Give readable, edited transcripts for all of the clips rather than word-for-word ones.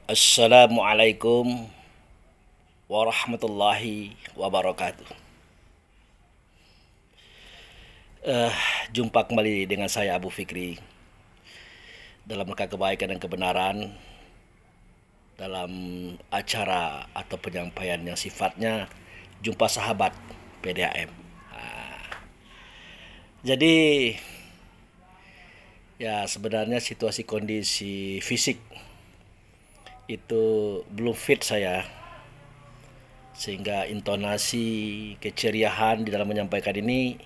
Assalamualaikum warahmatullahi wabarakatuh. Eh, Jumpa kembali dengan saya Abu Fikri dalam rangka kebaikan dan kebenaran dalam acara atau penyampaian yang sifatnya jumpa sahabat PDAM. Jadi ya sebenarnya situasi kondisi fisik itu belum fit saya, sehingga intonasi keceriaan di dalam menyampaikan ini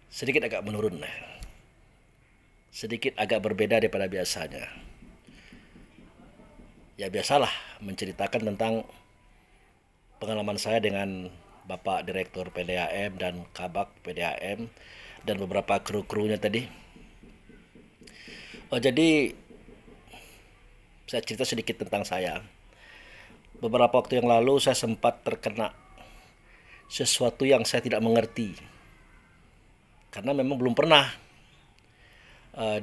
sedikit agak menurun, sedikit agak berbeda daripada biasanya. Ya biasalah menceritakan tentang pengalaman saya dengan Bapak Direktur PDAM dan Kabak PDAM dan beberapa kru-krunya tadi. Jadi saya cerita sedikit tentang saya. Beberapa waktu yang lalu saya sempat terkena sesuatu yang saya tidak mengerti, karena memang belum pernah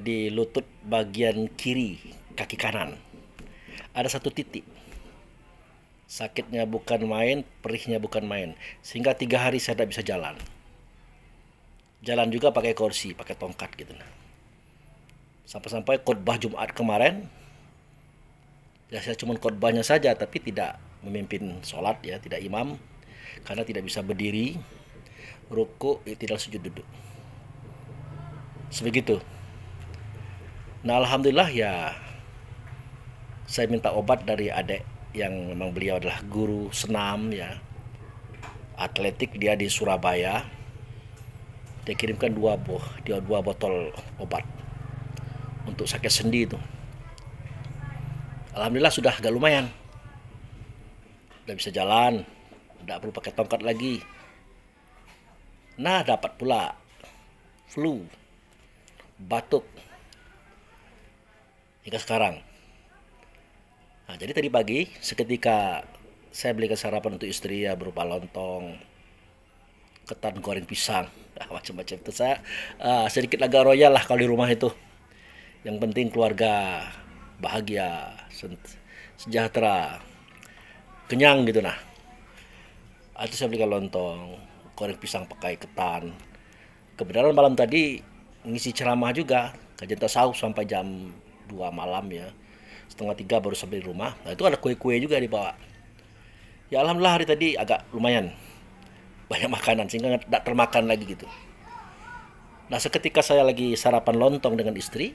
di lutut bagian kiri kaki kanan ada satu titik. Sakitnya bukan main, perihnya bukan main, sehingga 3 hari saya tidak bisa jalan. Jalan juga pakai kursi, pakai tongkat gitu. Sampai-sampai khotbah Jumat kemarin, ya saya cuma khotbahnya saja, tapi tidak memimpin sholat, ya tidak imam, karena tidak bisa berdiri, ruku, tidak sujud duduk. Sebegitu. Nah alhamdulillah ya, saya minta obat dari adik yang memang beliau adalah guru senam ya, atletik, dia di Surabaya. Dia kirimkan dua botol obat untuk sakit sendi itu. Alhamdulillah sudah agak lumayan, udah bisa jalan, tidak perlu pakai tongkat lagi. Nah dapat pula flu, batuk hingga sekarang. Nah, jadi tadi pagi seketika saya belikan sarapan untuk istri, ya berupa lontong, ketan goreng pisang, macam-macam itu. Saya sedikit agak royal lah kalau di rumah itu. Yang penting keluarga bahagia, sejahtera, kenyang gitu nah. Itu saya belikan lontong, goreng pisang pakai ketan. Kebenaran malam tadi ngisi ceramah juga, kajian tasawuf sampai jam 2 malam ya. Setengah 3 baru sampai di rumah. Nah itu ada kue-kue juga dibawa. Ya alhamdulillah hari tadi agak lumayan banyak makanan sehingga tidak termakan lagi gitu. Nah seketika saya lagi sarapan lontong dengan istri,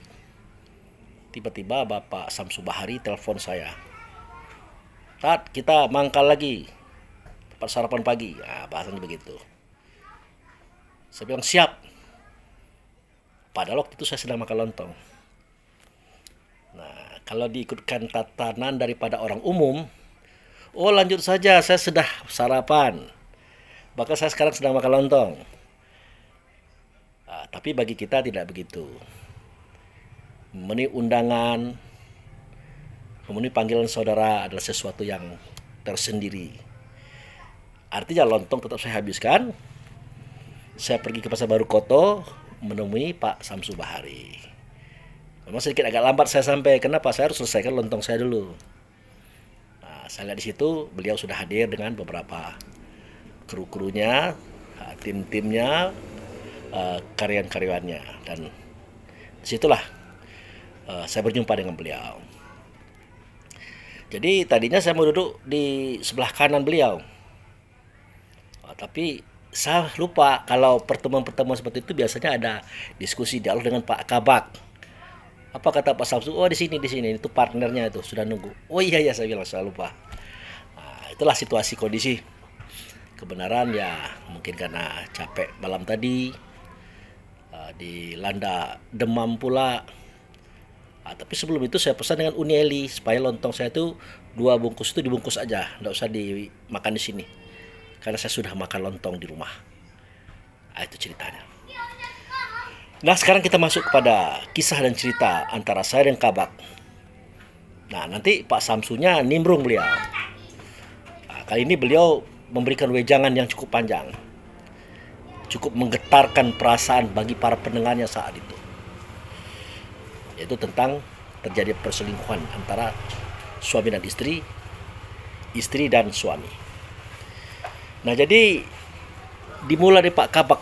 tiba-tiba Bapak Samsu Bahari telepon saya. Tat, kita mangkal lagi tempat sarapan pagi. Nah, bahasanya begitu. Saya bilang siap. Padahal waktu itu saya sedang makan lontong. Nah, kalau diikutkan tatanan daripada orang umum, oh lanjut saja, saya sudah sarapan. Bahkan saya sekarang sedang makan lontong. Nah, tapi bagi kita tidak begitu. Memenuhi undangan, memenuhi panggilan saudara adalah sesuatu yang tersendiri. Artinya lontong tetap saya habiskan. Saya pergi ke Pasar Baru Koto menemui Pak Samsu Bahari. Memang sedikit agak lambat saya sampai. Kenapa? Saya harus selesaikan lontong saya dulu. Nah, saya lihat di situ beliau sudah hadir dengan beberapa kru-krunya, tim-timnya, karyawan-karyawannya, dan disitulah saya berjumpa dengan beliau. Jadi tadinya saya mau duduk di sebelah kanan beliau, tapi saya lupa kalau pertemuan-pertemuan seperti itu biasanya ada diskusi dialog dengan Pak Kabak. Apa kata Pak Samsu? Oh di sini itu partnernya itu sudah nunggu. Oh iya ya, saya bilang saya lupa. Nah, itulah situasi kondisi. Kebenaran ya mungkin karena capek malam tadi, dilanda demam pula. Tapi sebelum itu saya pesan dengan Uni Eli supaya lontong saya itu 2 bungkus itu dibungkus aja, nggak usah dimakan di sini, karena saya sudah makan lontong di rumah. Itu ceritanya. Nah sekarang kita masuk kepada kisah dan cerita antara saya dan Kabak. Nah nanti Pak Samsunya nimbrung beliau. Kali ini beliau memberikan wejangan yang cukup panjang, cukup menggetarkan perasaan bagi para pendengarnya saat itu, yaitu tentang terjadi perselingkuhan antara suami dan istri, istri dan suami. Nah, jadi dimulai dari Pak Kabak.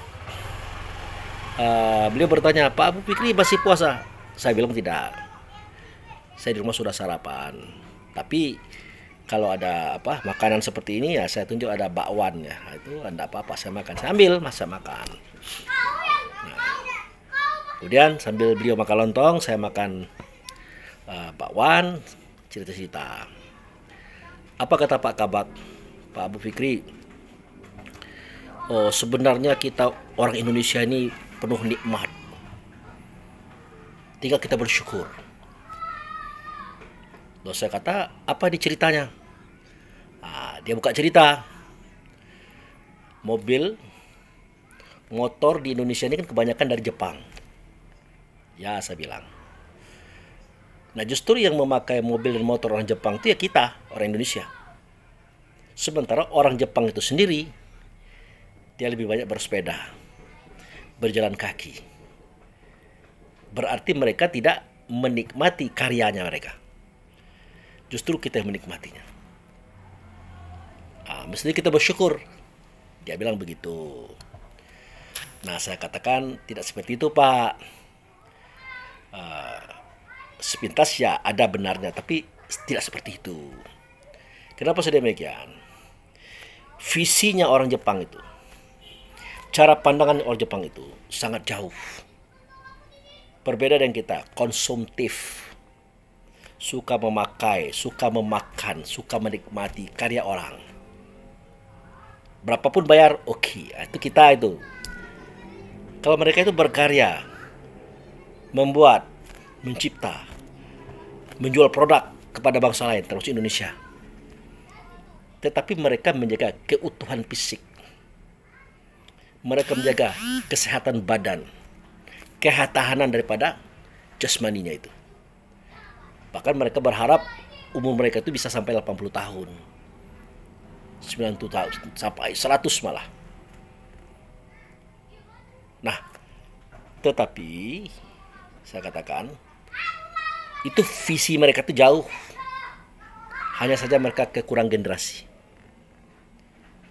Beliau bertanya, Pak Abu Fikri masih puasa? Saya bilang tidak. Saya di rumah sudah sarapan. Tapi kalau ada makanan seperti ini ya saya tunjuk ada bakwan ya. Itu enggak apa-apa saya makan. Saya ambil masa makan. Nah, kemudian sambil beliau makan lontong, saya makan bakwan, cerita-cerita. Apa kata Pak Kabak? Pak Abu Fikri, oh sebenarnya kita orang Indonesia ini penuh nikmat. Tinggal kita bersyukur. Lalu saya kata, apa di ceritanya? Dia buka cerita. Mobil, motor di Indonesia ini kan kebanyakan dari Jepang. Ya, saya bilang. Nah, justru yang memakai mobil dan motor orang Jepang itu ya kita, orang Indonesia. Sementara orang Jepang itu sendiri, dia lebih banyak bersepeda, berjalan kaki. Berarti mereka tidak menikmati karyanya mereka. Justru kita yang menikmatinya. Mestinya kita bersyukur. Dia bilang begitu. Nah, saya katakan tidak seperti itu, Pak. Sepintas ya ada benarnya, tapi tidak seperti itu. Kenapa saya demikian? Visinya orang Jepang itu, cara pandangan orang Jepang itu sangat jauh. Berbeda dengan kita, konsumtif. Suka memakai, suka memakan, suka menikmati karya orang. Berapapun bayar, oke. Itu kita itu. Kalau mereka itu berkarya, membuat, mencipta, menjual produk kepada bangsa lain, termasuk Indonesia. Tetapi mereka menjaga keutuhan fisik. Mereka menjaga kesehatan badan, ketahanan daripada jasmaninya itu. Bahkan mereka berharap umur mereka itu bisa sampai 80 tahun. 90 tahun sampai 100 malah. Nah, tetapi saya katakan itu visi mereka itu jauh. Hanya saja mereka kekurangan generasi.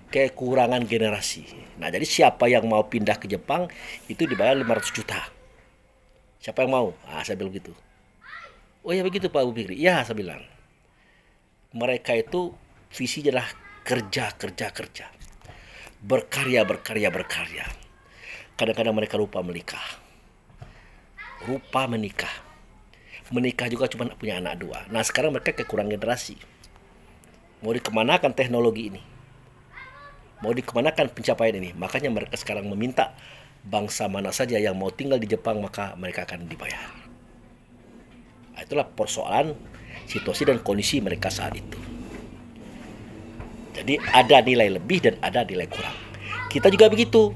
Kekurangan generasi. Nah, jadi siapa yang mau pindah ke Jepang itu dibayar 500 juta. Siapa yang mau? Saya bilang gitu. Oh ya begitu Pak Abu Fikri. Ya, saya bilang. Mereka itu visinya adalah kerja. Berkarya. Kadang-kadang mereka lupa menikah. Menikah juga cuma punya anak 2. Nah, sekarang mereka kekurangan generasi. Mau dikemanakan teknologi ini? Mau dikemanakan pencapaian ini? Makanya mereka sekarang meminta bangsa mana saja yang mau tinggal di Jepang maka mereka akan dibayar. Itulah persoalan situasi dan kondisi mereka saat itu. Jadi ada nilai lebih dan ada nilai kurang. Kita juga begitu.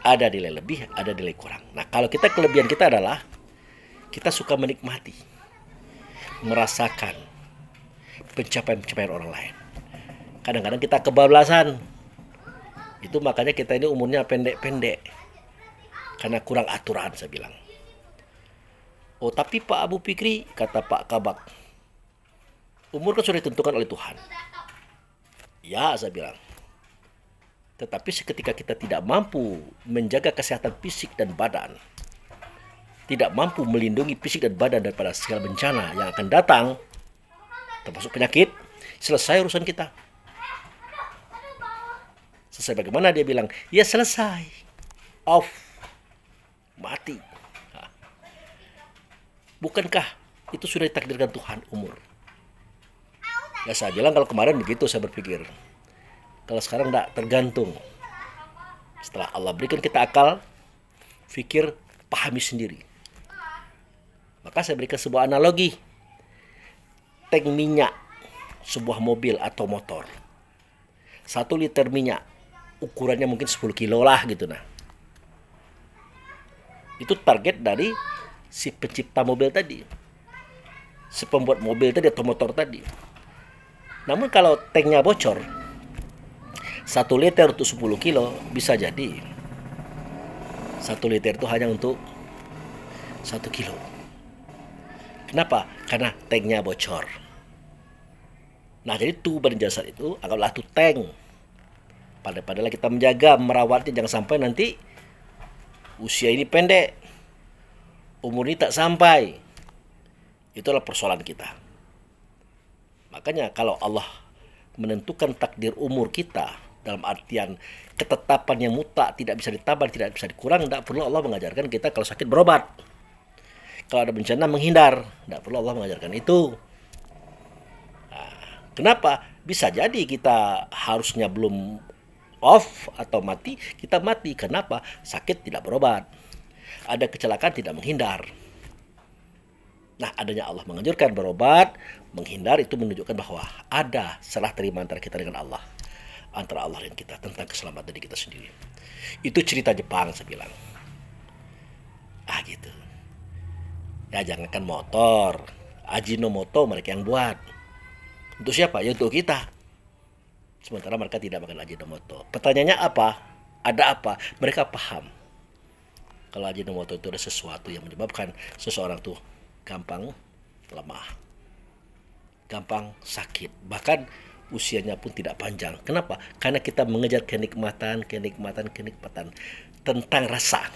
Ada nilai lebih, ada nilai kurang. Nah, kalau kita kelebihan kita adalah kita suka menikmati, merasakan pencapaian-pencapaian orang lain. Kadang-kadang kita kebablasan. Itu makanya kita ini umurnya pendek-pendek. Karena kurang aturan, saya bilang. Oh, tapi Pak Abu Fikri, kata Pak Kabak, umur kan sudah ditentukan oleh Tuhan. Ya, saya bilang. Tetapi seketika kita tidak mampu menjaga kesehatan fisik dan badan, tidak mampu melindungi fisik dan badan daripada segala bencana yang akan datang, termasuk penyakit, selesai urusan kita. Selesai bagaimana dia bilang? Ya selesai. Off. Mati. Bukankah itu sudah ditakdirkan Tuhan umur? Ya saya bilang kalau kemarin begitu saya berpikir. Kalau sekarang tidak, tergantung. Setelah Allah berikan kita akal, fikir, pahami sendiri. Maka saya berikan sebuah analogi. Tank minyak sebuah mobil atau motor. 1 liter minyak ukurannya mungkin 10 kilo lah gitu nah. Itu target dari si pencipta mobil tadi, si pembuat mobil tadi atau motor tadi. Namun kalau tanknya bocor, 1 liter untuk 10 kilo bisa jadi 1 liter itu hanya untuk 1 kilo. Kenapa? Karena tanknya bocor. Nah, jadi badan jasad itu anggaplah tuh tank. Padahal kita menjaga, merawatnya, jangan sampai nanti usia ini pendek, umur ini tak sampai. Itulah persoalan kita. Makanya kalau Allah menentukan takdir umur kita dalam artian ketetapan yang mutlak, tidak bisa ditambah, tidak bisa dikurang, tidak perlu Allah mengajarkan kita kalau sakit berobat. Kalau ada bencana menghindar, tidak perlu Allah mengajarkan itu. Kenapa? Bisa jadi kita harusnya belum off atau mati, kita mati. Kenapa? Sakit tidak berobat. Ada kecelakaan tidak menghindar. Nah, adanya Allah menganjurkan berobat, menghindar, itu menunjukkan bahwa ada serah terima antara kita dengan Allah. Antara Allah dan kita tentang keselamatan diri kita sendiri. Itu cerita Jepang, saya bilang. Gitu. Ya, jangankan motor, Ajinomoto mereka yang buat. Untuk siapa? Ya untuk kita. Sementara mereka tidak makan Ajinomoto. Pertanyaannya apa? Ada apa? Mereka paham. Kalau Ajinomoto itu ada sesuatu yang menyebabkan seseorang tuh gampang lemah, gampang sakit, bahkan usianya pun tidak panjang. Kenapa? Karena kita mengejar kenikmatan tentang rasa.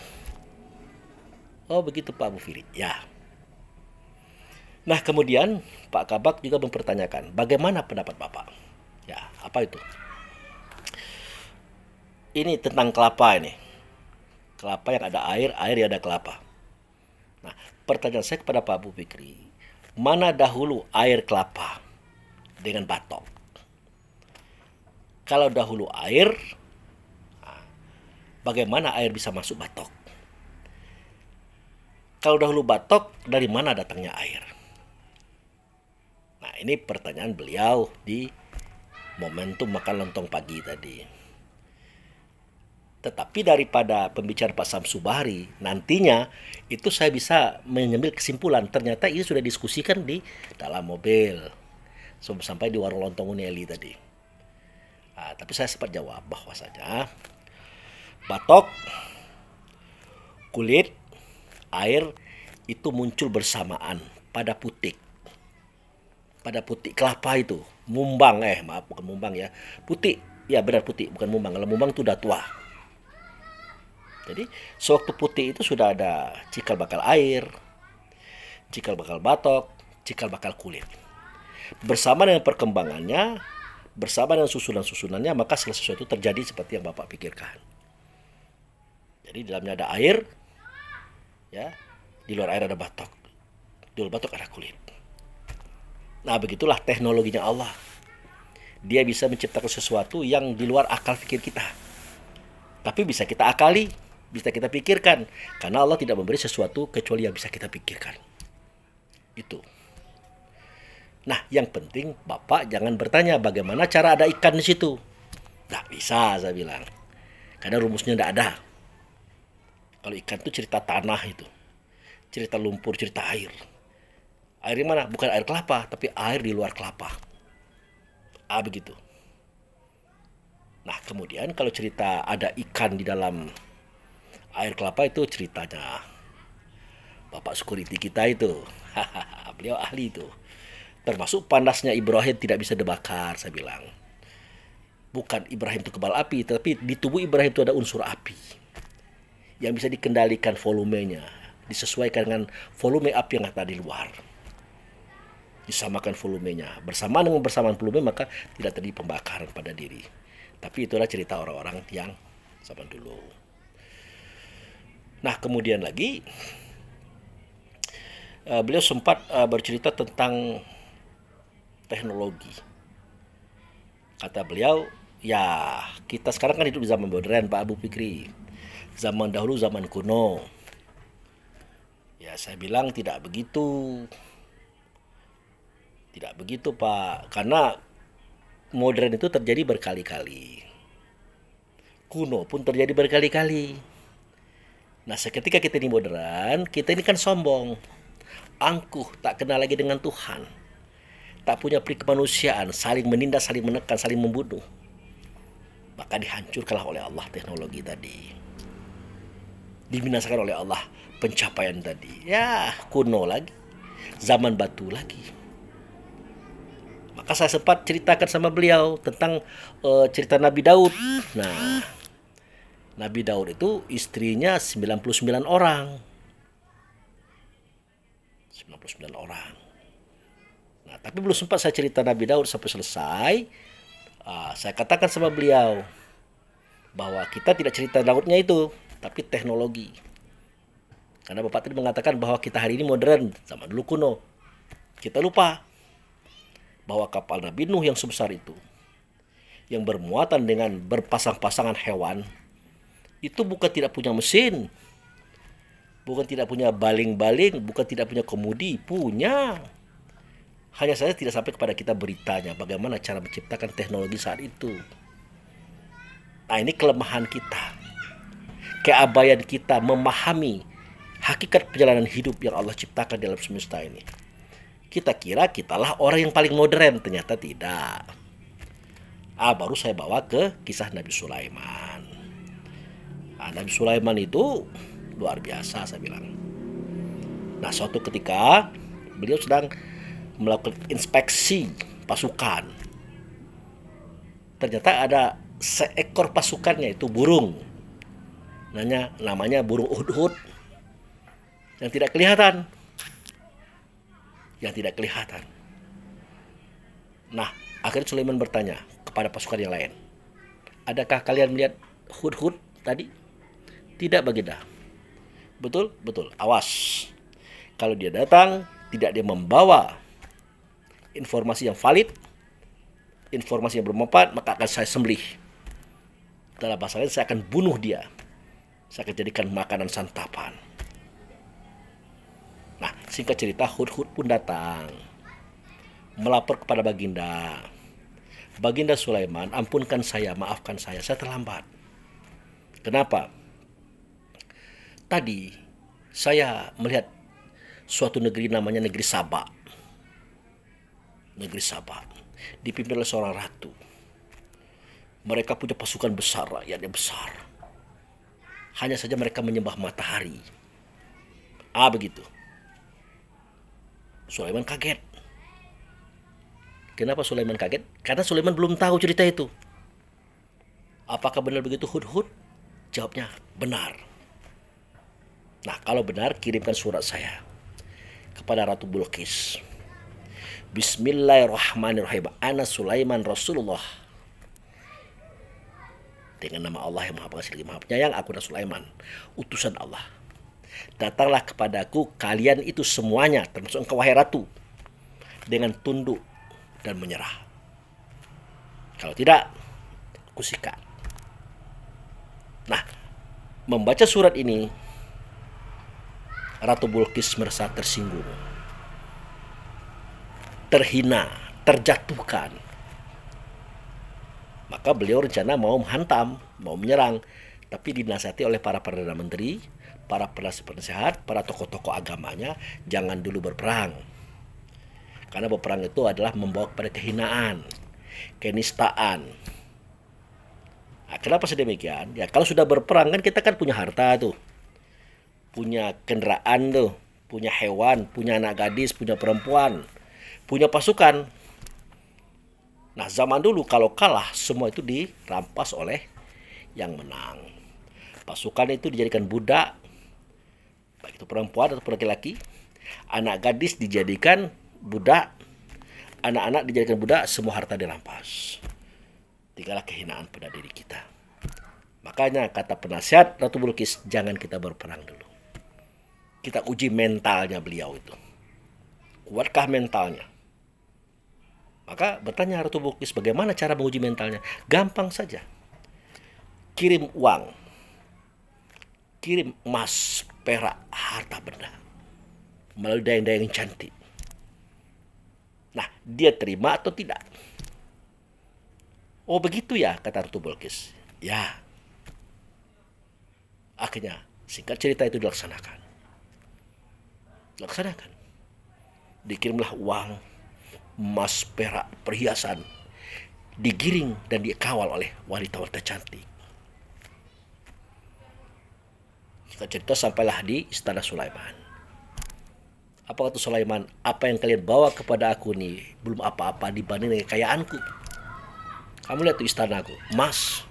Oh begitu Pak Bu Firi. Ya. Nah kemudian Pak Kabak juga mempertanyakan bagaimana pendapat Bapak. Ya, apa itu? Ini tentang kelapa ini. Kelapa yang ada air yang ada kelapa. Nah, pertanyaan saya kepada Pak Bu Fikri, mana dahulu air kelapa dengan batok? Kalau dahulu air, bagaimana air bisa masuk batok? Kalau dahulu batok, dari mana datangnya air? Nah, ini pertanyaan beliau di momentum makan lontong pagi tadi. Tetapi daripada pembicaraan Pak Samsu Bahri, nantinya itu saya bisa mengambil kesimpulan. Ternyata ini sudah diskusikan di dalam mobil. Sampai di warung lontong Uneli tadi. Tapi saya sempat jawab bahwasanya batok, kulit, air itu muncul bersamaan pada putik. Pada putik kelapa itu. Mumbang, bukan mumbang ya. Putik, ya benar putik, bukan mumbang. Kalau mumbang itu udah tua. Jadi sewaktu putih itu sudah ada cikal bakal air, cikal bakal batok, cikal bakal kulit. Bersama dengan perkembangannya, bersama dengan susunan-susunannya, maka segala sesuatu terjadi seperti yang Bapak pikirkan. Jadi di dalamnya ada air, ya, di luar air ada batok, di luar batok ada kulit. Nah begitulah teknologinya Allah. Dia bisa menciptakan sesuatu yang di luar akal pikir kita. Tapi bisa kita akali, bisa kita pikirkan. Karena Allah tidak memberi sesuatu kecuali yang bisa kita pikirkan. Itu. Nah, yang penting Bapak jangan bertanya bagaimana cara ada ikan di situ. Nggak bisa, saya bilang. Karena rumusnya nggak ada. Kalau ikan itu cerita tanah itu. Cerita lumpur, cerita air. Air mana? Bukan air kelapa, tapi air di luar kelapa. Begitu. Nah, kemudian kalau cerita ada ikan di dalam air kelapa itu ceritanya Bapak security kita itu. Beliau ahli itu. Termasuk pandasnya Ibrahim tidak bisa dibakar, saya bilang. Bukan Ibrahim itu kebal api, tapi di tubuh Ibrahim itu ada unsur api. Yang bisa dikendalikan volumenya. Disesuaikan dengan volume api yang ada di luar. Disamakan volumenya. Bersamaan dengan bersamaan volume maka tidak terjadi pembakaran pada diri. Tapi itulah cerita orang-orang yang zaman dulu. Nah kemudian lagi beliau sempat bercerita tentang teknologi. Kata beliau, ya kita sekarang kan hidup di zaman modern Pak Abu Fikri. Zaman dahulu zaman kuno. Ya saya bilang tidak begitu. Tidak begitu Pak. Karena modern itu terjadi berkali-kali. Kuno pun terjadi berkali-kali. Nah seketika kita ini modern, kita ini kan sombong, angkuh, tak kenal lagi dengan Tuhan, tak punya peri kemanusiaan, saling menindas, saling menekan, saling membunuh. Maka dihancurkanlah oleh Allah teknologi tadi, dibinasakan oleh Allah pencapaian tadi. Ya kuno lagi. zaman batu lagi. Maka saya sempat ceritakan sama beliau tentang cerita Nabi Daud. Nah, Nabi Daud itu istrinya 99 orang. 99 orang. Nah, tapi belum sempat saya cerita Nabi Daud sampai selesai. Saya katakan sama beliau bahwa kita tidak cerita Daudnya itu, tapi teknologi. Karena Bapak tadi mengatakan bahwa kita hari ini modern, sama dulu kuno. Kita lupa bahwa kapal Nabi Nuh yang sebesar itu, yang bermuatan dengan berpasang-pasangan hewan, itu bukan tidak punya mesin, bukan tidak punya baling-baling, bukan tidak punya kemudi, punya. Hanya saja tidak sampai kepada kita beritanya bagaimana cara menciptakan teknologi saat itu. Nah, ini kelemahan kita. Keabaian kita memahami hakikat perjalanan hidup yang Allah ciptakan dalam semesta ini. Kita kira kitalah orang yang paling modern, ternyata tidak. Baru saya bawa ke kisah Nabi Sulaiman. Nabi Sulaiman itu luar biasa, saya bilang. Nah, suatu ketika beliau sedang melakukan inspeksi pasukan. Ternyata ada seekor pasukannya itu burung. Namanya burung hudhud yang tidak kelihatan. Nah, akhirnya Sulaiman bertanya kepada pasukan yang lain, adakah kalian melihat hudhud tadi? Tidak, baginda. Betul, awas. Kalau dia datang, tidak dia membawa informasi yang valid, informasi yang bermanfaat, maka akan saya sembelih. Dalam bahasa lain, saya akan bunuh dia. Saya akan jadikan makanan santapan. Nah, singkat cerita, hudhud pun datang melapor kepada baginda. Baginda Sulaiman, ampunkan saya, maafkan saya terlambat. Kenapa? Tadi saya melihat suatu negeri namanya negeri Saba. Negeri Saba dipimpin oleh seorang ratu. Mereka punya pasukan besar, rakyatnya besar. Hanya saja mereka menyembah matahari. Begitu. Sulaiman kaget. Kenapa Sulaiman kaget? Karena Sulaiman belum tahu cerita itu. Apakah benar begitu hudhud? Jawabnya benar. Nah, kalau benar, kirimkan surat saya kepada Ratu Bilqis. Bismillahirrahmanirrahim. Ana Sulaiman Rasulullah. Dengan nama Allah yang Maha Pengasih lagi Maha Penyayang, aku adalah Sulaiman, utusan Allah. Datanglah kepadaku kalian itu semuanya, termasuk engkau wahai ratu, dengan tunduk dan menyerah. Kalau tidak, aku sikat. Nah, membaca surat ini, Ratu Bilqis merasa tersinggung, terhina, terjatuhkan. Maka beliau rencana mau menghantam, mau menyerang, tapi dinasihati oleh para perdana menteri, para penasehat, para tokoh-tokoh agamanya, jangan dulu berperang. Karena berperang itu adalah membawa kepada kehinaan, kenistaan. Nah, kenapa sedemikian? Ya, kalau sudah berperang kan kita kan punya harta tuh, punya kendaraan tuh, punya hewan, punya anak gadis, punya perempuan, punya pasukan. Nah, zaman dulu kalau kalah, semua itu dirampas oleh yang menang. Pasukan itu dijadikan budak, baik itu perempuan atau laki-laki. Anak gadis dijadikan budak, anak-anak dijadikan budak, semua harta dirampas. Tinggallah kehinaan pada diri kita. Makanya kata penasihat Ratu Bilqis, jangan kita berperang dulu. Kita uji mentalnya beliau itu. Kuatkah mentalnya? Maka bertanya Ratu Bilqis, bagaimana cara menguji mentalnya? Gampang saja. Kirim uang, kirim emas, perak, harta benda melalui dayang-dayang yang cantik. Nah, dia terima atau tidak? Oh begitu ya, kata Ratu Bilqis. Ya. Akhirnya singkat cerita itu dilaksanakan. Dikirimlah uang, emas, perak, perhiasan, digiring dan dikawal oleh wanita-wanita cantik. Singkat cerita sampailah di istana Sulaiman. Apa kata Sulaiman? Apa yang kalian bawa kepada aku nih belum apa-apa dibanding dengan kekayaanku. Kamu lihat tuh istanaku, emas,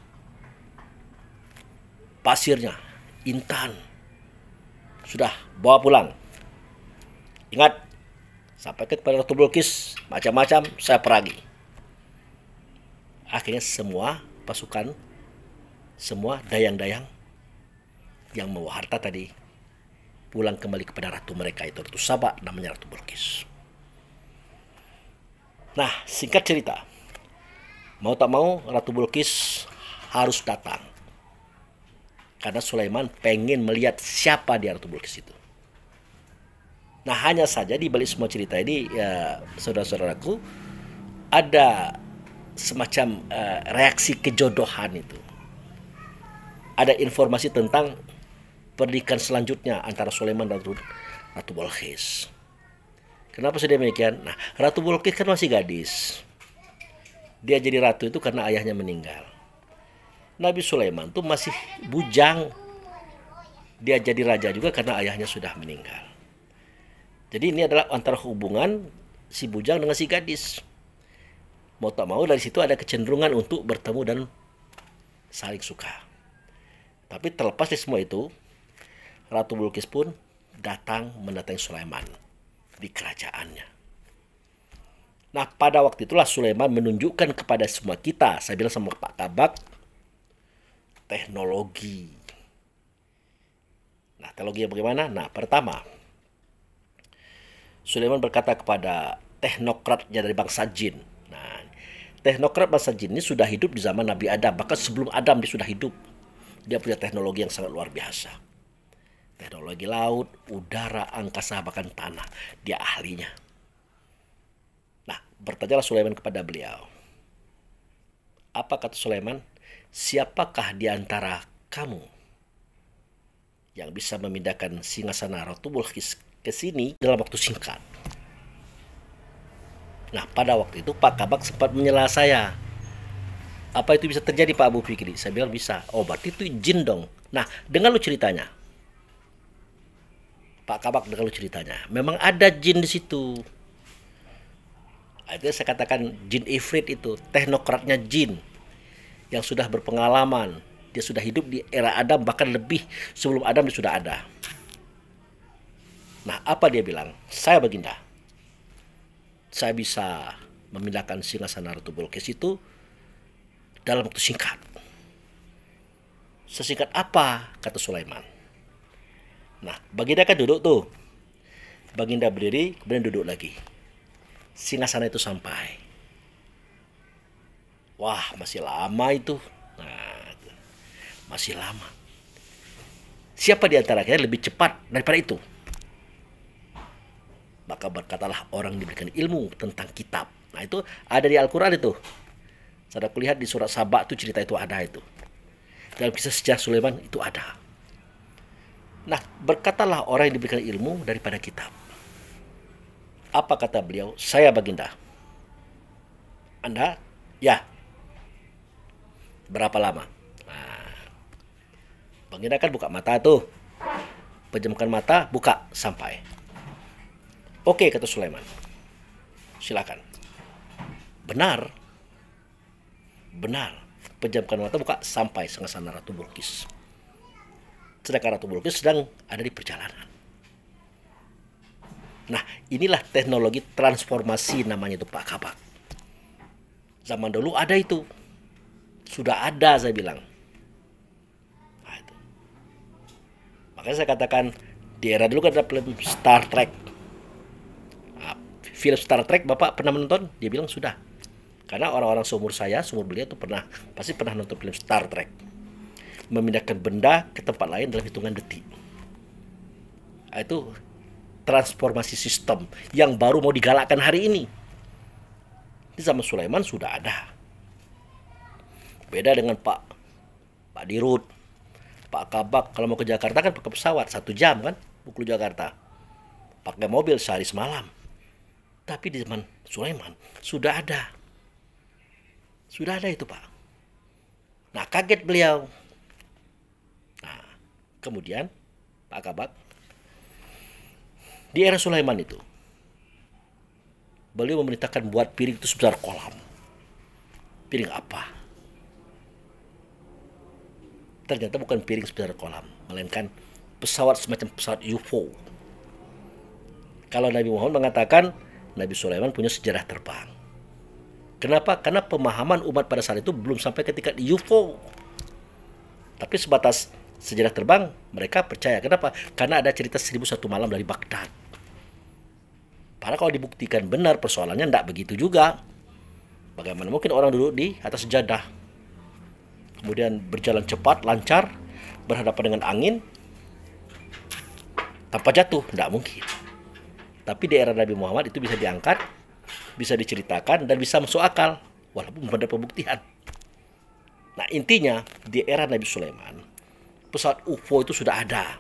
pasirnya, intan. Sudah, bawa pulang. Ingat, sampaikan kepada Ratu Bilqis, macam-macam saya perangi. Akhirnya semua pasukan, semua dayang-dayang yang membawa harta tadi pulang kembali kepada ratu mereka itu, Ratu Saba, namanya Ratu Bilqis. Nah, singkat cerita, mau tak mau Ratu Bilqis harus datang. Karena Sulaiman pengen melihat siapa dia Ratu Bilqis itu. Nah, hanya saja di balik semua cerita ini, ya, saudara-saudaraku, ada semacam reaksi kejodohan itu. Ada informasi tentang pernikahan selanjutnya antara Sulaiman dan Ratu Bilqis. Kenapa sudah demikian? Nah, Ratu Bilqis kan masih gadis. Dia jadi ratu itu karena ayahnya meninggal. Nabi Sulaiman tuh masih bujang. Dia jadi raja juga karena ayahnya sudah meninggal. Jadi ini adalah antara hubungan si bujang dengan si gadis. Mau tak mau dari situ ada kecenderungan untuk bertemu dan saling suka. Tapi terlepas dari semua itu, Ratu Bilqis pun mendatangi Sulaiman di kerajaannya. Nah, pada waktu itulah Sulaiman menunjukkan kepada semua kita, saya bilang sama Pak Kabak, teknologi. Nah, teknologi bagaimana? Nah, pertama, Sulaiman berkata kepada teknokratnya dari bangsa jin. Nah, teknokrat bangsa jin ini sudah hidup di zaman Nabi Adam, bahkan sebelum Adam dia sudah hidup. Dia punya teknologi yang sangat luar biasa. Teknologi laut, udara, angkasa, bahkan tanah. Dia ahlinya. Nah, bertanyalah Sulaiman kepada beliau. Apa kata Sulaiman? Siapakah di antara kamu yang bisa memindahkan singgasana Ratu Bilqis ke sini dalam waktu singkat? Nah, pada waktu itu Pak Kabak sempat menyela saya. Apa itu bisa terjadi Pak Abu Fikri? Saya bilang bisa. Oh, berarti itu jin dong. Nah, dengar lu ceritanya. Pak Kabak, dengar lu ceritanya. Memang ada jin di situ. Itu saya katakan jin ifrit itu, teknokratnya jin yang sudah berpengalaman. Dia sudah hidup di era Adam, bahkan lebih sebelum Adam dia sudah ada. Nah, apa dia bilang? Saya Baginda, saya bisa memindahkan singgasana Ratu Bilqis itu dalam waktu singkat. Sesingkat apa? Kata Sulaiman. Nah, Baginda kan duduk tuh. Baginda berdiri, kemudian duduk lagi. Singgasana itu sampai. Wah, masih lama itu. Nah, masih lama. Siapa di antara kita lebih cepat daripada itu? Maka berkatalah orang diberikan ilmu tentang kitab. Nah, itu ada di Al-Quran itu. Saya kulihat di surat Sabah itu cerita itu ada itu. Dalam kisah sejarah Sulaiman itu ada. Nah, berkatalah orang yang diberikan ilmu daripada kitab. Apa kata beliau? Saya Baginda. Anda? Ya. Berapa lama? Nah, Baginda kan buka mata tuh. Pejamkan mata, buka, sampai. Oke, kata Sulaiman. Silakan. Benar. Benar. Pejamkan mata, buka, sampai singgasana Ratu Bilqis. Sedangkan Ratu Bilqis sedang ada di perjalanan. Nah, inilah teknologi transformasi namanya itu Pak Kabak. Zaman dulu ada itu. Sudah ada, saya bilang. Nah, itu. Makanya saya katakan di era dulu kan ada film Star Trek. Nah, film Star Trek Bapak pernah menonton? Dia bilang sudah. Karena orang-orang seumur saya, seumur beliau itu pasti pernah nonton film Star Trek. Memindahkan benda ke tempat lain dalam hitungan detik. Nah, itu transformasi sistem yang baru mau digalakkan hari ini. Di zaman Sulaiman sudah ada. Beda dengan Pak Dirut, Pak Kabak. Kalau mau ke Jakarta kan pakai pesawat 1 jam kan, ke Jakarta. Pakai mobil sehari semalam. Tapi di zaman Sulaiman sudah ada. Sudah ada itu Pak. Nah, kaget beliau. Nah, kemudian Pak Kabak Di era Sulaiman itu, beliau memerintahkan buat piring itu sebesar kolam. Piring apa? Ternyata bukan piring sebesar kolam, melainkan pesawat semacam pesawat UFO. Kalau Nabi Muhammad mengatakan Nabi Sulaiman punya sejarah terbang. Kenapa? Karena pemahaman umat pada saat itu belum sampai ke tingkat UFO. Tapi sebatas sejarah terbang, mereka percaya. Kenapa? Karena ada cerita 1001 malam dari Baghdad. Padahal kalau dibuktikan benar persoalannya tidak begitu juga. Bagaimana mungkin orang duduk di atas sejadah, kemudian berjalan cepat, lancar, berhadapan dengan angin, tanpa jatuh? Tidak mungkin. Tapi di era Nabi Muhammad itu bisa diangkat, bisa diceritakan, dan bisa masuk akal, walaupun belum ada pembuktian. Nah, intinya di era Nabi Sulaiman, pesawat UFO itu sudah ada.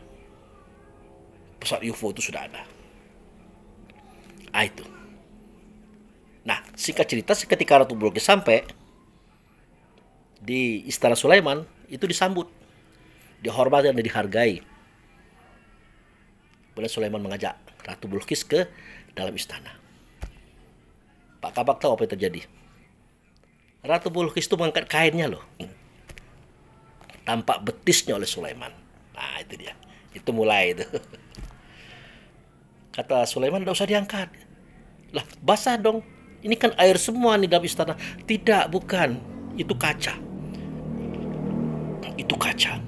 Pesawat UFO itu sudah ada. Itu. Nah, singkat cerita, ketika Ratu Bilqis sampai di Istana Sulaiman, itu disambut, dihormati dan dihargai. Kemudian Sulaiman mengajak Ratu Bilqis ke dalam istana. Pak Kabak tahu apa yang terjadi? Ratu Bilqis itu mengangkat kainnya loh. Tampak betisnya oleh Sulaiman. Nah, itu dia. Itu mulai itu. Kata Sulaiman, tidak usah diangkat. Lah, basah dong. Ini kan air semua nih dalam istana. Tidak, bukan. Itu kaca. Itu kaca.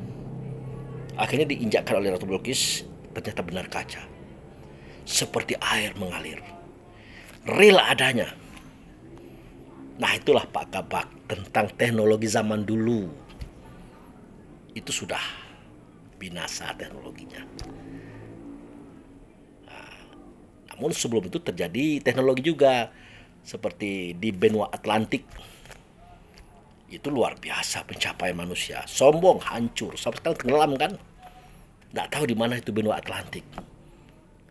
Akhirnya diinjakkan oleh Ratu Bilqis. Ternyata benar kaca. Seperti air mengalir. Real adanya. Nah, itulah Pak Kabak tentang teknologi zaman dulu. Itu sudah binasa teknologinya. Namun sebelum itu terjadi teknologi juga, seperti di benua Atlantik. Itu luar biasa pencapaian manusia. Sombong, hancur, sampai sekarang tenggelam kan. Nggak tahu di mana itu benua Atlantik.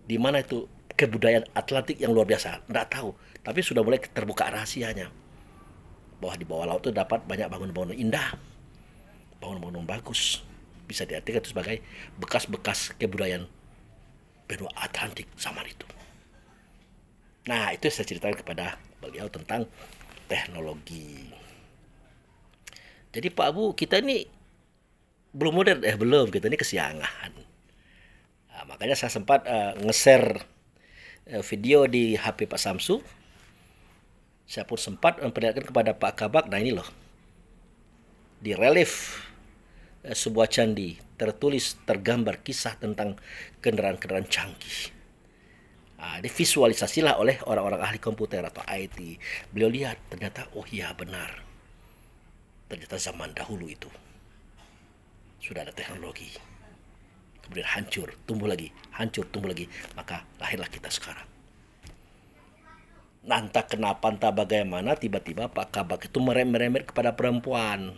Di mana itu kebudayaan Atlantik yang luar biasa. Nggak tahu. Tapi sudah mulai terbuka rahasianya. Bahwa di bawah laut itu dapat banyak bangunan-bangunan indah. Bangunan-bangunan bagus. Bisa diartikan itu sebagai bekas-bekas kebudayaan benua Atlantik zaman itu. Nah, itu saya ceritakan kepada beliau tentang teknologi. Jadi Pak Abu, kita ini belum modern, belum, kita ini kesiangan. Nah, makanya saya sempat nge-share video di HP Pak Samsu. Saya pun sempat memperlihatkan kepada Pak Kabak. Nah, ini loh, di relief sebuah candi tertulis, tergambar kisah tentang kendaraan-kendaraan canggih. Divisualisasilah oleh orang-orang ahli komputer atau IT. Beliau lihat, ternyata oh iya benar. Ternyata zaman dahulu itu sudah ada teknologi. Kemudian hancur, tumbuh lagi, hancur, tumbuh lagi. Maka lahirlah kita sekarang. Nah, entah kenapa, entah bagaimana, tiba-tiba Pak Kabak itu meremeh-remeh kepada perempuan.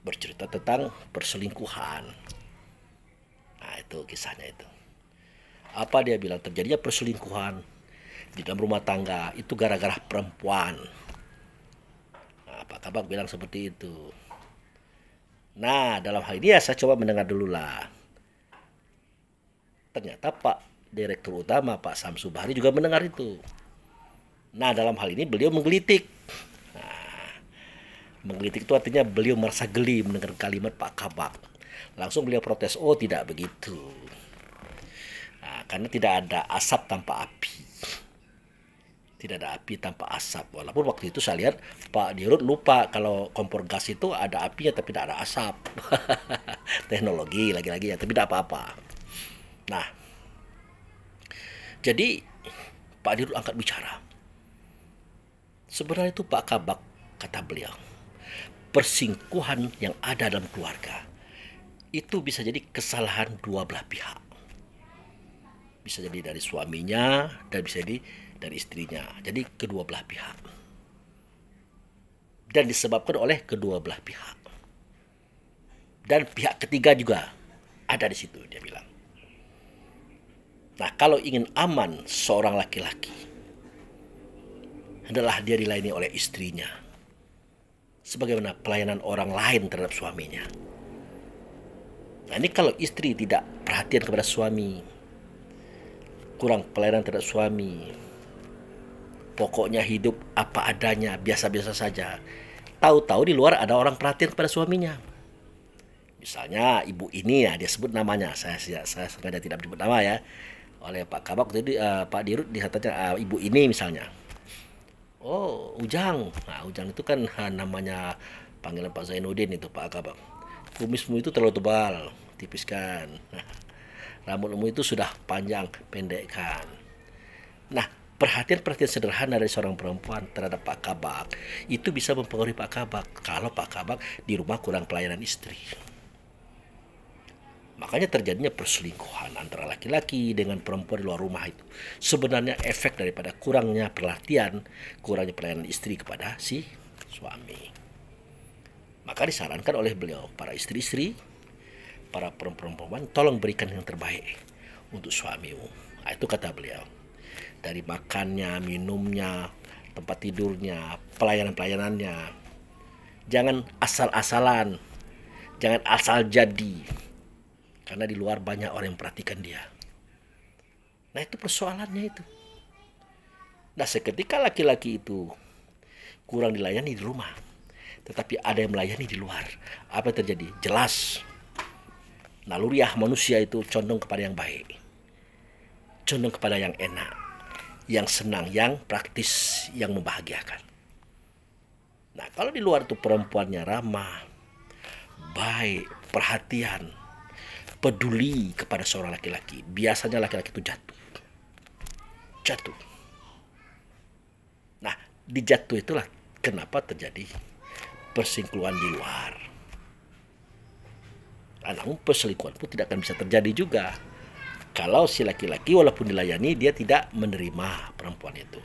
Bercerita tentang perselingkuhan. Nah, itu kisahnya itu. Apa dia bilang? Terjadinya perselingkuhan di dalam rumah tangga itu gara-gara perempuan. Nah, Pak Kabak bilang seperti itu. Nah, dalam hal ini ya saya coba mendengar dulu lah. Ternyata Pak Direktur Utama Pak Samsu Bahri juga mendengar itu. Nah, dalam hal ini beliau menggelitik. Nah, menggelitik itu artinya beliau merasa geli mendengar kalimat Pak Kabak. Langsung beliau protes, oh tidak begitu. Nah, karena tidak ada asap tanpa api. Tidak ada api tanpa asap. Walaupun waktu itu saya lihat Pak Dirut lupa kalau kompor gas itu ada apinya tapi tidak ada asap. Teknologi lagi-lagi ya, tapi tidak apa-apa. Nah, jadi Pak Dirut angkat bicara. Sebenarnya itu Pak Kabak, kata beliau, perselingkuhan yang ada dalam keluarga itu bisa jadi kesalahan dua belah pihak. Bisa jadi dari suaminya dan bisa jadi dari istrinya. Jadi kedua belah pihak. Dan disebabkan oleh kedua belah pihak. Dan pihak ketiga juga ada di situ, dia bilang. Nah, kalau ingin aman seorang laki-laki, hendaklah dia dilayani oleh istrinya. Sebagaimana pelayanan orang lain terhadap suaminya. Nah, ini kalau istri tidak perhatian kepada suami, kurang pelayanan terhadap suami, pokoknya hidup apa adanya, biasa-biasa saja. Tahu-tahu di luar ada orang perhatian kepada suaminya. Misalnya ibu ini ya, dia sebut namanya, saya sengaja tidak menyebut nama ya. Oleh Pak Kabak, jadi Pak Dirut dikatakan ibu ini misalnya. Oh, Ujang. Nah, Ujang itu kan namanya panggilan Pak Zainuddin itu Pak Kabak. Kumismu itu terlalu tebal, tipiskan. Nah, rambutmu itu sudah panjang, pendekkan. Nah, perhatian-perhatian sederhana dari seorang perempuan terhadap Pak Kabak itu bisa mempengaruhi Pak Kabak kalau Pak Kabak di rumah kurang pelayanan istri. Makanya terjadinya perselingkuhan antara laki-laki dengan perempuan di luar rumah itu. Sebenarnya efek daripada kurangnya perhatian, kurangnya pelayanan istri kepada si suami. Maka disarankan oleh beliau, para istri-istri, para perempuan, tolong berikan yang terbaik untuk suamimu. Nah, itu kata beliau. Dari makannya, minumnya, tempat tidurnya, pelayanan-pelayanannya. Jangan asal-asalan, jangan asal jadi. Karena di luar banyak orang yang memperhatikan dia. Nah, itu persoalannya itu. Nah, seketika laki-laki itu kurang dilayani di rumah, tetapi ada yang melayani di luar, apa yang terjadi? Jelas naluriah manusia itu condong kepada yang baik, condong kepada yang enak, yang senang, yang praktis, yang membahagiakan. Nah, kalau di luar itu perempuannya ramah, baik, perhatian, peduli kepada seorang laki-laki, biasanya laki-laki itu jatuh. Nah, di jatuh itulah kenapa terjadi perselingkuhan di luar. Namun perselingkuhan pun tidak akan bisa terjadi juga kalau si laki-laki walaupun dilayani dia tidak menerima perempuan itu.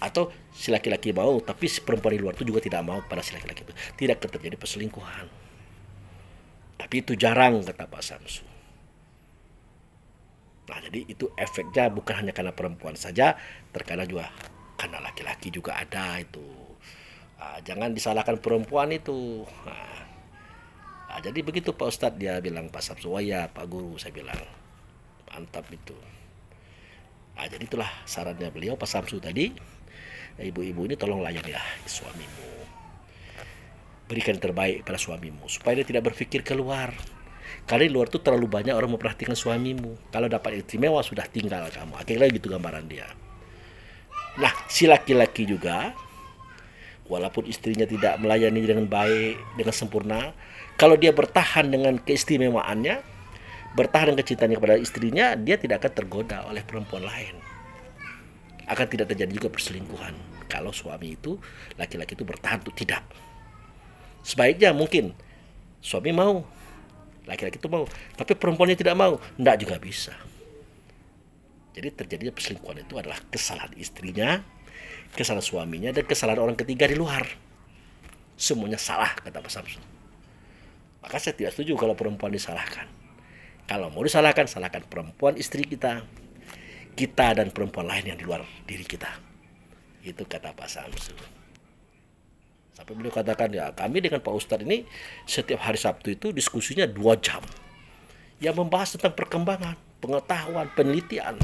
Atau si laki-laki mau tapi si perempuan di luar itu juga tidak mau pada si laki-laki itu. Tidak akan terjadi perselingkuhan. Tapi itu jarang, kata Pak Samsu. Nah, jadi itu efeknya bukan hanya karena perempuan saja, terkadang juga karena laki-laki juga ada itu. Nah, jangan disalahkan perempuan itu. Nah, jadi begitu Pak Ustadz, dia bilang Pak Samsu. Oh ya Pak Guru, saya bilang mantap itu. Nah, jadi itulah sarannya beliau Pak Samsu tadi. Ibu-ibu ini tolong layanilah suamimu. Berikan yang terbaik pada suamimu supaya dia tidak berpikir keluar. Karena di luar itu terlalu banyak orang memperhatikan suamimu. Kalau dapat istri mewah sudah tinggal kamu. Akhirnya gitu gambaran dia. Nah, si laki-laki juga walaupun istrinya tidak melayani dengan baik, dengan sempurna, kalau dia bertahan dengan keistimewaannya, bertahan dengan kecintaannya kepada istrinya, dia tidak akan tergoda oleh perempuan lain. Akan tidak terjadi juga perselingkuhan. Kalau suami itu, laki-laki itu bertahan untuk tidak. Sebaiknya mungkin suami mau, laki-laki itu mau, tapi perempuannya tidak mau, tidak juga bisa. Jadi terjadinya perselingkuhan itu adalah kesalahan istrinya, kesalahan suaminya, dan kesalahan orang ketiga di luar. Semuanya salah, kata Pak Samsu. Maka saya tidak setuju kalau perempuan disalahkan. Kalau mau disalahkan, salahkan perempuan istri kita dan perempuan lain yang di luar diri kita. Itu kata Pak Samsu. Sampai beliau katakan, ya kami dengan Pak Ustadz ini setiap hari Sabtu itu diskusinya 2 jam. Yang membahas tentang perkembangan, pengetahuan, penelitian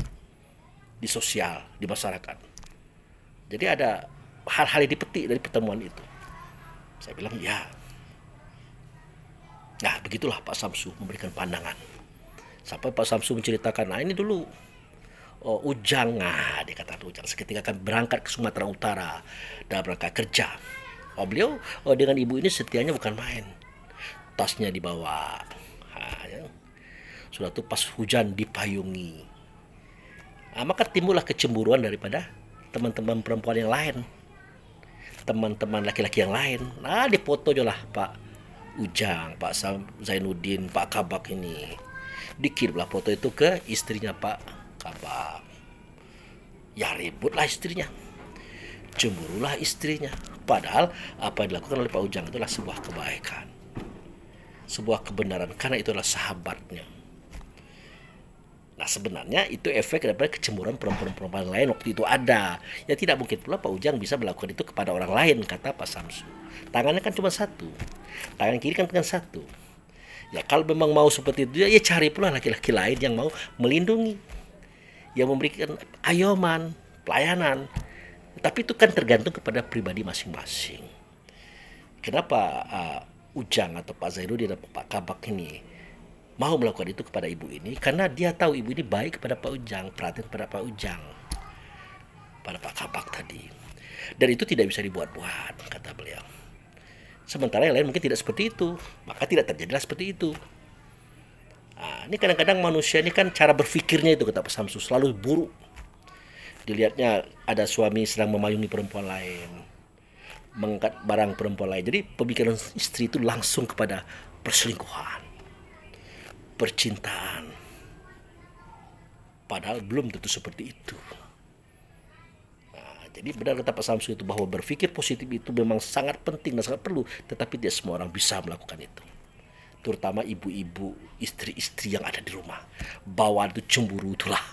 di sosial, di masyarakat. Jadi ada hal-hal yang dipetik dari pertemuan itu. Saya bilang, ya. Nah, begitulah Pak Samsu memberikan pandangan. Sampai Pak Samsu menceritakan, nah ini dulu Ujang, dia kata Ujang seketika akan berangkat ke Sumatera Utara dalam rangka kerja. Beliau dengan ibu ini setianya bukan main. Tasnya dibawa. Ya. Sudah itu pas hujan dipayungi. Maka timbullah kecemburuan daripada teman-teman perempuan yang lain. Teman-teman laki-laki yang lain. Nah, dipoto aja lah Pak Ujang, Pak Zainuddin, Pak Kabak ini. Dikirimlah foto itu ke istrinya Pak Kabak. Ya ributlah istrinya. Cemburulah istrinya. Padahal apa yang dilakukan oleh Pak Ujang itulah sebuah kebaikan, sebuah kebenaran, karena itu adalah sahabatnya. Nah, sebenarnya itu efek daripada kecemburuan perempuan-perempuan lain waktu itu ada. Ya tidak mungkin pula Pak Ujang bisa melakukan itu kepada orang lain, kata Pak Samsu. Tangannya kan cuma satu, tangan kiri kan dengan satu. Ya kalau memang mau seperti itu, ya cari pula laki-laki lain yang mau melindungi. yang memberikan ayoman, pelayanan. Tapi itu kan tergantung kepada pribadi masing-masing. Kenapa Ujang atau Pak Zainuddin atau Pak Kabak ini mau melakukan itu kepada ibu ini? Karena dia tahu ibu ini baik kepada Pak Ujang, perhatian pada Pak Ujang, pada Pak Kabak tadi. Dan itu tidak bisa dibuat-buat, kata beliau. Sementara yang lain mungkin tidak seperti itu, maka tidak terjadilah seperti itu. Nah, ini kadang-kadang manusia ini kan cara berpikirnya itu, kata Pak Samsu, selalu buruk. Dilihatnya ada suami sedang memayungi perempuan lain, mengangkat barang perempuan lain. Jadi pemikiran istri itu langsung kepada perselingkuhan, percintaan. Padahal belum tentu seperti itu. Jadi benar kata Pak Samsu itu bahwa berpikir positif itu memang sangat penting dan sangat perlu, tetapi tidak semua orang bisa melakukan itu. Terutama ibu-ibu, istri-istri yang ada di rumah. Bawaan itu cemburu itulah.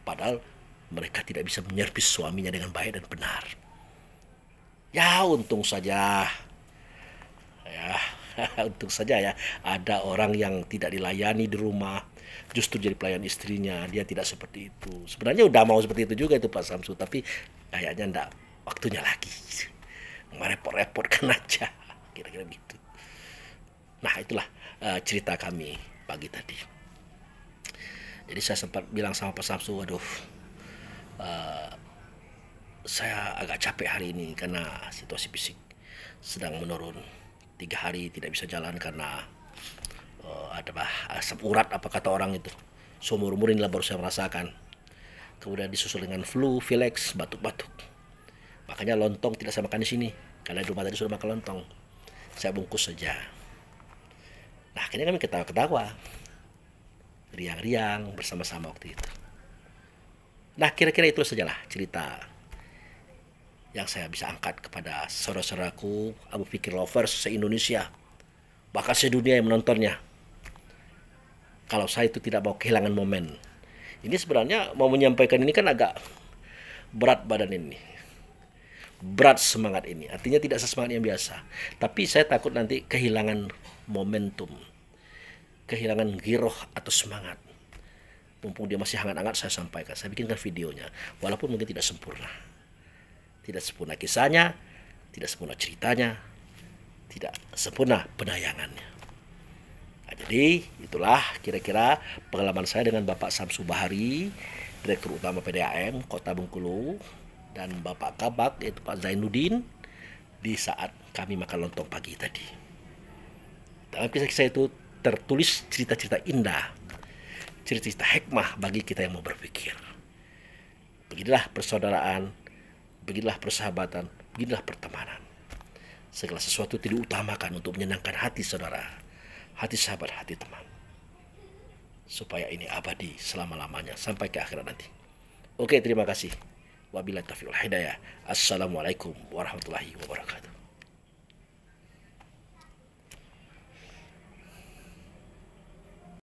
Padahal mereka tidak bisa menyervis suaminya dengan baik dan benar. Ya untung saja. Ya, untung saja ya ada orang yang tidak dilayani di rumah, justru jadi pelayan istrinya. Dia tidak seperti itu. Sebenarnya udah mau seperti itu juga itu Pak Samsu, tapi kayaknya enggak waktunya lagi. Merepot-repotkan aja, kira-kira gitu. Nah itulah cerita kami pagi tadi. Jadi saya sempat bilang sama Pak Samsu, waduh, saya agak capek hari ini karena situasi fisik sedang menurun. 3 hari tidak bisa jalan karena ada asam urat apa kata orang itu. Seumur-umur inilah baru saya merasakan. Kemudian disusul dengan flu, filex, batuk-batuk. Makanya lontong tidak saya makan di sini karena di rumah tadi sudah makan lontong. Saya bungkus saja. Nah akhirnya kami ketawa-ketawa, riang-riang bersama-sama waktu itu. Nah kira-kira itu sajalah cerita yang saya bisa angkat kepada saudara-saudaraku Abu Fikir Lovers se-Indonesia, bahkan sedunia yang menontonnya. Kalau saya itu tidak mau kehilangan momen. Ini sebenarnya mau menyampaikan ini kan agak berat badan ini, berat semangat ini. Artinya tidak sesemangat yang biasa. Tapi saya takut nanti kehilangan momentum, kehilangan giroh atau semangat. Mumpung dia masih hangat-hangat saya sampaikan. Saya bikinkan videonya, walaupun mungkin tidak sempurna. Tidak sempurna kisahnya, tidak sempurna ceritanya, tidak sempurna penayangannya. Nah, jadi itulah kira-kira pengalaman saya dengan Bapak Samsu Bahari, Direktur Utama PDAM Kota Bengkulu, dan Bapak Kabak yaitu Pak Zainuddin di saat kami makan lontong pagi tadi. Dalam kisah-kisah itu tertulis cerita-cerita indah, cerita-cerita hikmah bagi kita yang mau berpikir. Beginilah persaudaraan, beginilah persahabatan, beginilah pertemanan. Segala sesuatu tidak diutamakan untuk menyenangkan hati saudara, hati sahabat, hati teman. Supaya ini abadi selama-lamanya sampai ke akhirat nanti. Oke, terima kasih. Wabillahi taufiq wal hidayah. Assalamualaikum warahmatullahi wabarakatuh.